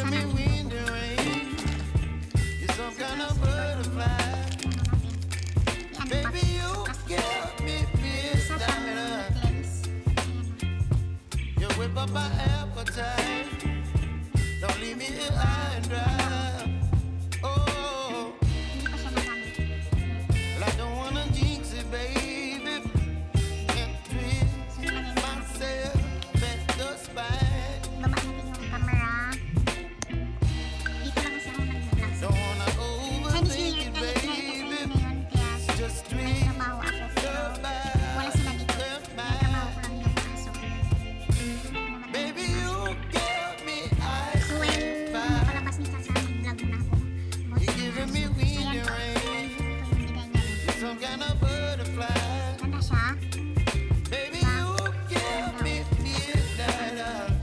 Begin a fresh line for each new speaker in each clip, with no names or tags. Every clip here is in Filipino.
giving me wind and rain. You're some kind of butterfly. Baby, you give me midnight. You whip up my appetite. Don't leave me here high and dry. Oh, well, I don't wanna jinx it, baby. And twist myself at the spine.
Baba natin yung camera. Dito lang kasi ako nag-vlog.
Don't wanna
Chinese
overthink
New Year
it,
kasi
baby.
ngayon, kaya
Just
may
twist
trabaho ako. Pero
the
wala sila dito. May trabaho ko lang yung aso.
baby, you give me ice
So when
and fire.
palabas nito sa vlog na ako.
You're giving me wind and rain.
Ito yung bigay niya.
You're some kind of butterfly.
Ganda siya.
Baby, you give me midnight.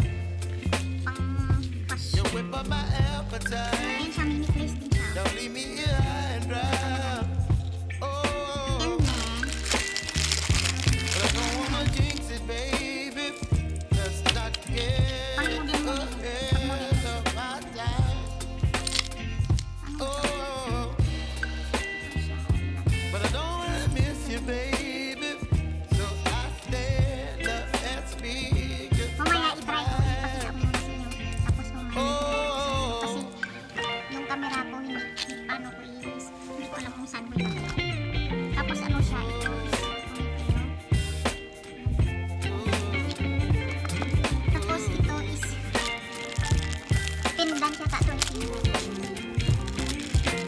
Pang
You
fashion.
whip up my appetite.
Ayun siya, mini place din siya.
Don't leave me here high and dry. Oh,
And then,
but I don't wanna jinx it, baby. Let's not get ahead of my time. Oh, but I don't wanna miss you, baby. So I stand up and speak your
mamaya itry ko. Ipakita
mind.
ko muna sa inyo. Tapos mamaya.
Oh,
Kasi yung camera ko hindi paano ko i-use. Hindi ko alam kung saan ko ipakita. Tapos ano siya ito. Tapos ito is pindan siya ka. Ito ay pindan.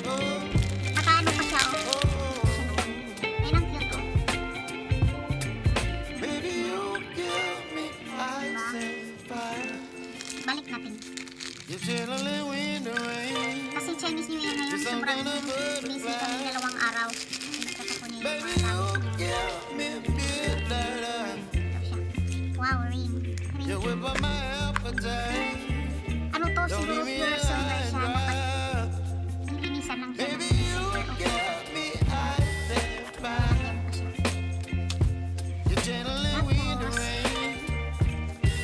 oh,
Nakaano pa siya oh.
oh.
Ayun ang cute oh.
Baby, you give me ice and fire.
Balik natin.
You're chilling wind and rain.
Kasi Chinese New Year ngayon sobrang busy kami dalawang araw. Nagkata ko niya yung
Baby,
mga
you
gamit niya.
give me midnight.
Ito siya. Wow, ring. Ring.
You whip up my appetite.
Ano to?
Don't
Siguro
leave me
pure
here
silver
high and
siya.
dry.
Nilinisan lang siya.
Baby,
ng
you
silver. Okay.
give me ice and fire.
Lagyan ko siya.
You're channeling wind and rain.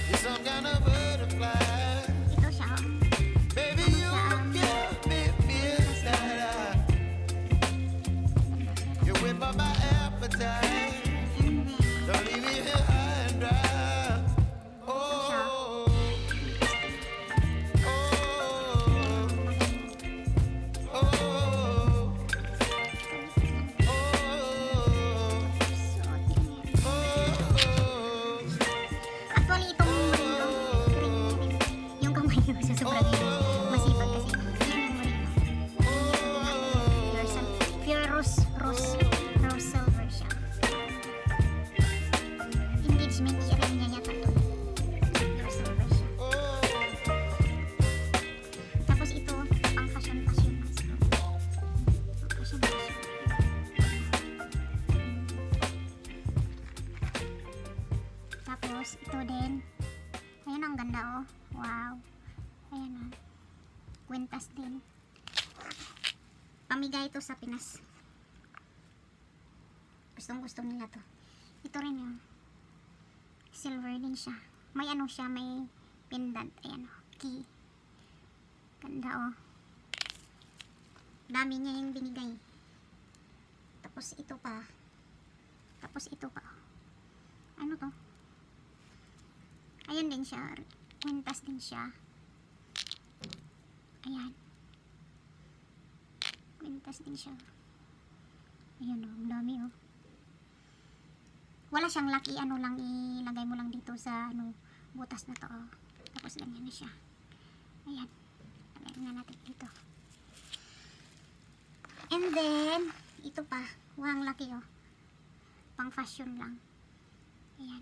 You're some kind of butterfly.
Ito siya oh.
Baby, you give me midnight. You whip up my appetite.
And then,
Don't leave me here high and dry. Oh, oh, oh, oh,
suot yun yan.
oh.
Actually, itong ring, yung kamay ko sa sobrang masipag kasi. Yan yung ring. Pure rose silver siya. Engagement ring niya yata to. Pure silver siya. Tapos ito, pang fashion na siguro. Pang fashion. Tapos ito din. Ayan ang ganda oh. Wow. Ayan oh. Kwintas din. Pamigay ito sa Pinas. Gustong gusto nila to. Ito rin yung silver din siya. May ano siya, may pendant. Ayan oh. Key. Ganda oh. Dami niya yung binigay. Tapos ito pa. Tapos ito pa. Ano to? Ayan din siya. Kwintas din siya. Ayan. Kwintas din siya. Ayan o. Ang dami o. Wala siyang laki. Ano lang ilagay mo lang dito sa ano, butas na to o. Tapos ganyan na siya. Ayan. Lagay nga natin dito. And then, ito pa. Wang laki o. Pang fashion lang. Ayan.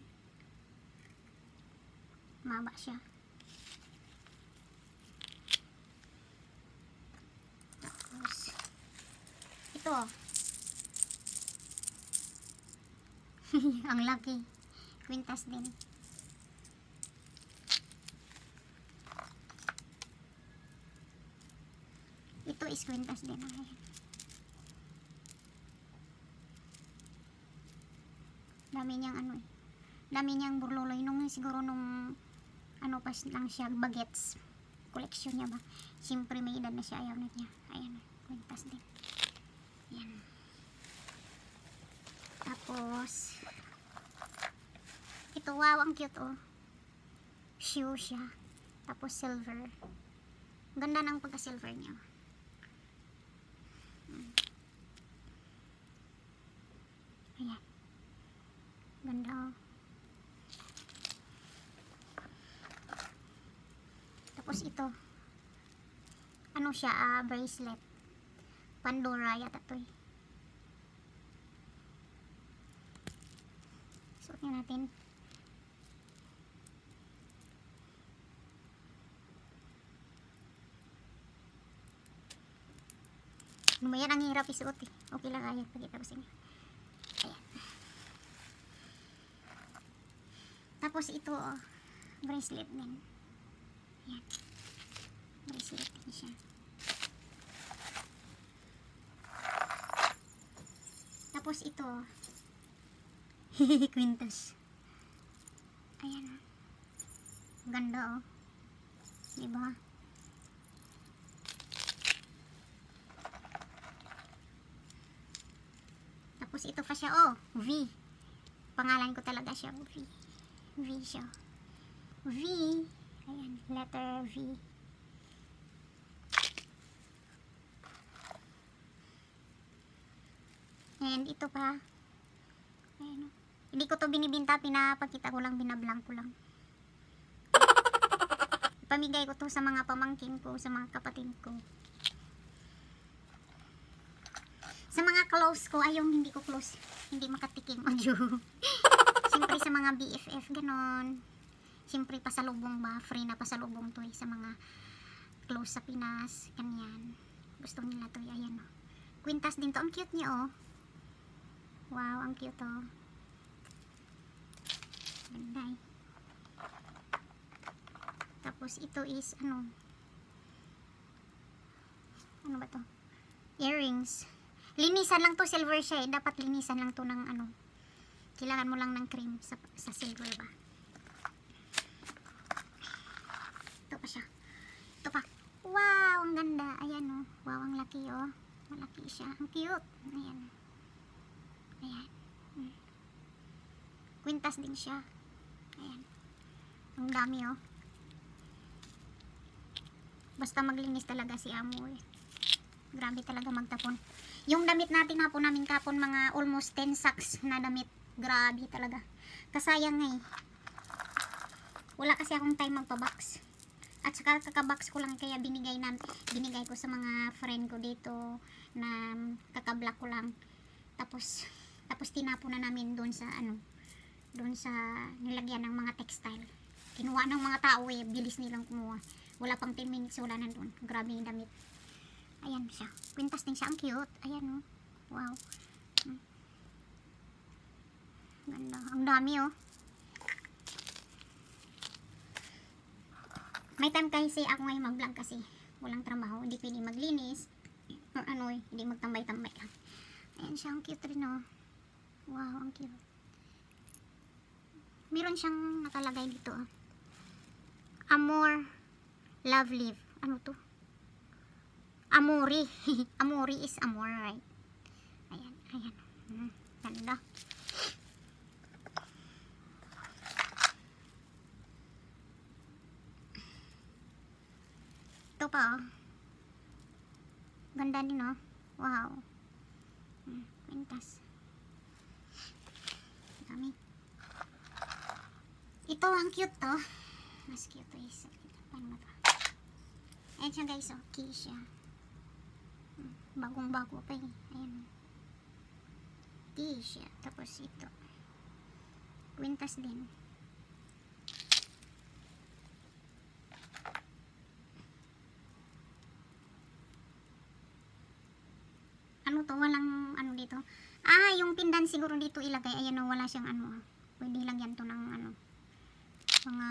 Maba siya. Tapos, ito. Ang laki. Kwintas din. Ito is kwintas din. Ayan. Dami niyang ano eh. Dami niyang burloloy nung siguro nung ano pa lang siya bagets. koleksyon niya ba. Siyempre may edad na siya, ayaw na niya. Ayan, kwintas din. Ayan. Tapos, ito, wow, ang cute, oh. Shoe siya. Tapos, silver. Ganda ng pagka-silver niya. Ayan. Ganda, oh. Tapos, ito. Ano siya, bracelet. Pandora yata to eh. Suotin natin. Ano ba yan? Ang hirap isuot eh. Okay lang, ayan. Pagkita ko sa inyo. Ayan. Tapos ito, oh, bracelet din. Ayan. Bracelet din siya. Tapos ito, kwintas. Ayan. Ganda, oh. Diba? Tapos ito pa siya, oh, V. Pangalan ko talaga siya, V. V siya. V. Ayan, letter V. And ito pa. Ayan, oh. Hindi ko to binibinta, pinapakita ko lang, binablank ko lang. Pamigay ko to sa mga pamangkin ko, sa mga kapatid ko. Sa mga close ko, ay yung hindi ko close, hindi makatikim. Adyo. Siyempre sa mga BFF, ganon. Siyempre pasalubong ba, free na pasalubong to eh, sa mga close sa Pinas, ganyan. Gusto nila to eh, ayan oh. Kwintas din to, ang cute niya oh. Wow, ang cute oh. Ganda eh. Tapos ito is ano ba to? Earrings. Linisan lang to, silver siya eh. Dapat linisan lang to ng ano. Kailangan mo lang ng cream sa silver ba. Ito pa siya. Ito pa. Wow, ang ganda. Ayan oh. Wow, ang laki oh. Malaki siya. Ang cute. Ayan. Ayan. Kwintas din siya. Ayan. Ang dami oh. Basta maglinis talaga si amo eh. Grabe talaga magtapon. Yung damit natin hapon namin kapon, mga almost 10 sacks na damit. Grabe talaga. Kasayang eh. Wala kasi akong time magpa-box. At saka kaka-box ko lang kaya binigay ko sa mga friend ko dito na kaka-block ko lang. Tapos tinapon na namin doon sa nilagyan ng mga textile. Kinuha ng mga tao eh, bilis nilang kumuha. Wala pang 10 minutes, wala na doon. Grabe yung damit. Ayan siya. Kwintas din siya. Ang cute. Ayan oh. Wow. Ganda. Ang dami oh. May time kasi ako ngayon mag-vlog kasi walang trabaho. Hindi pwede maglinis. Or ano eh. Hindi magtambay-tambay lang. Ayan siya. Ang cute rin oh. Wow. Ang cute. Meron siyang nakalagay dito oh. Amor. Love live. Ano to? Amori. Amori is amor, right? Ayan, ayan. Ganda. Ito pa, oh. Ganda din, oh. Wow. Kwintas. Dami. Ito, ang cute, to. Mas cute, is. Paano ba ito? Ayan siya, guys, oh. Key siya. Bagong-bago pa eh. Ayan. T-shirt. Tapos ito. Kwintas din. Ano to? Walang ano dito. Ah, yung pindan siguro dito ilagay. Ayan o, wala siyang ano. Pwede lang yan to ng ano. Mga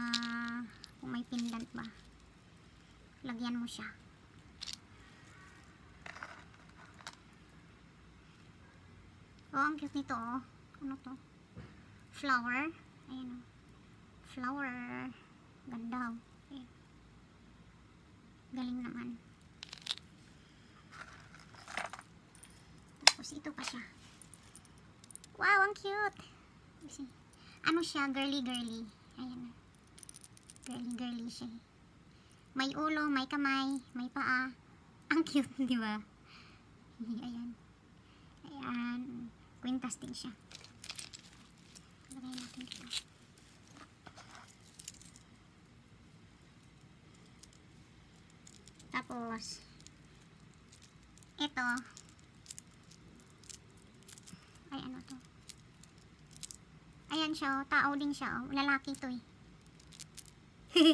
kung may pendant ba. Lagyan mo siya. Oh, ang cute nito oh. Ano to? Flower. Ayan oh. Flower. Ganda oh. Ayan. Galing naman. Tapos ito pa siya. Wow, ang cute. Kasi, ano siya, girly. Ayan. Girly siya. May ulo, may kamay, may paa. Ang cute, di ba? Ayan. Kwintas din siya. Lagay natin dito. Tapos, ito. Ay, ano to? Ayan siya, oh. Tao din siya, oh. Lalaki to, eh.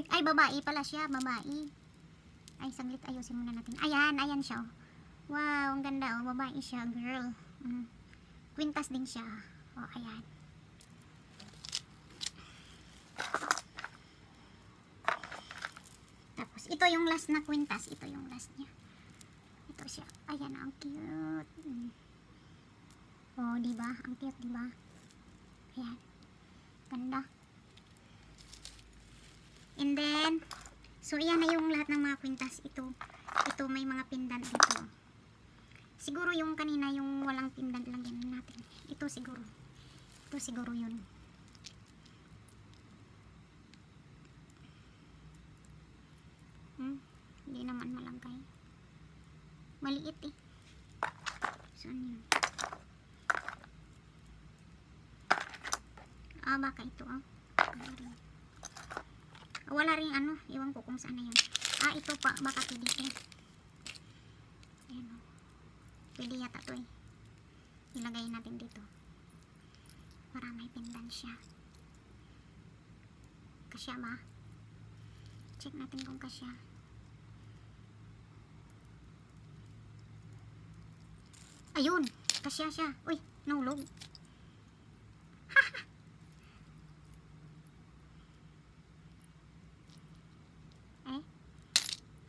Ay, babae pala siya, babae. Ay, saglit, ayusin muna natin. Ayan siya, oh. Wow, ang ganda, oh. Babae siya, girl. Kwintas din siya. Oh, ayan. Tapos, ito yung last na kwintas. Ito yung last niya. Ito siya. Ayan, ang cute. Oh, diba? Ang cute, diba? Ayan. Ganda. And then, so, yan na yung lahat ng mga kwintas. Ito may mga pendant dito. Siguro yung kanina, yung walang pendant lang yan natin. Ito siguro yun. Hindi naman malagay. Maliit eh. Saan yun? Baka ito wala rin ano, iwan ko kung saan na yun. Ito pa, baka pwede eh. Ayan o. Pwede yata to eh. Ilagay natin dito. Para may pendant siya. Kasya ba? Check natin kung kasya. Ayun! Kasya siya. Uy! Nahulog.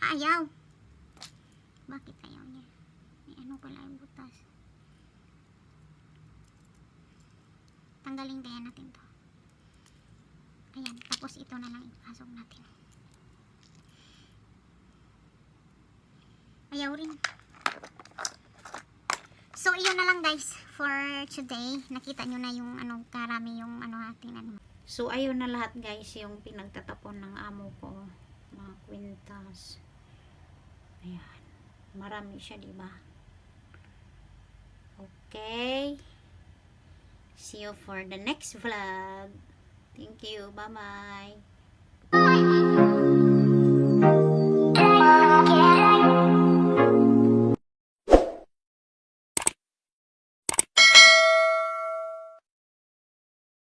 Ayaw. Bakit ayaw niya? May ano pala yung butas. Tanggalin kaya natin to. Ayan. Tapos ito na lang ipasok natin. Ayaw rin. So, iyon na lang guys for today. Nakita nyo na yung ano, karami yung ano ating ano. So, ayun na lahat guys yung pinagtatapon ng amo ko. Mga kwintas. Ayan. Marami siya, diba? Okay. See you for the next vlog. Thank you. Bye-bye.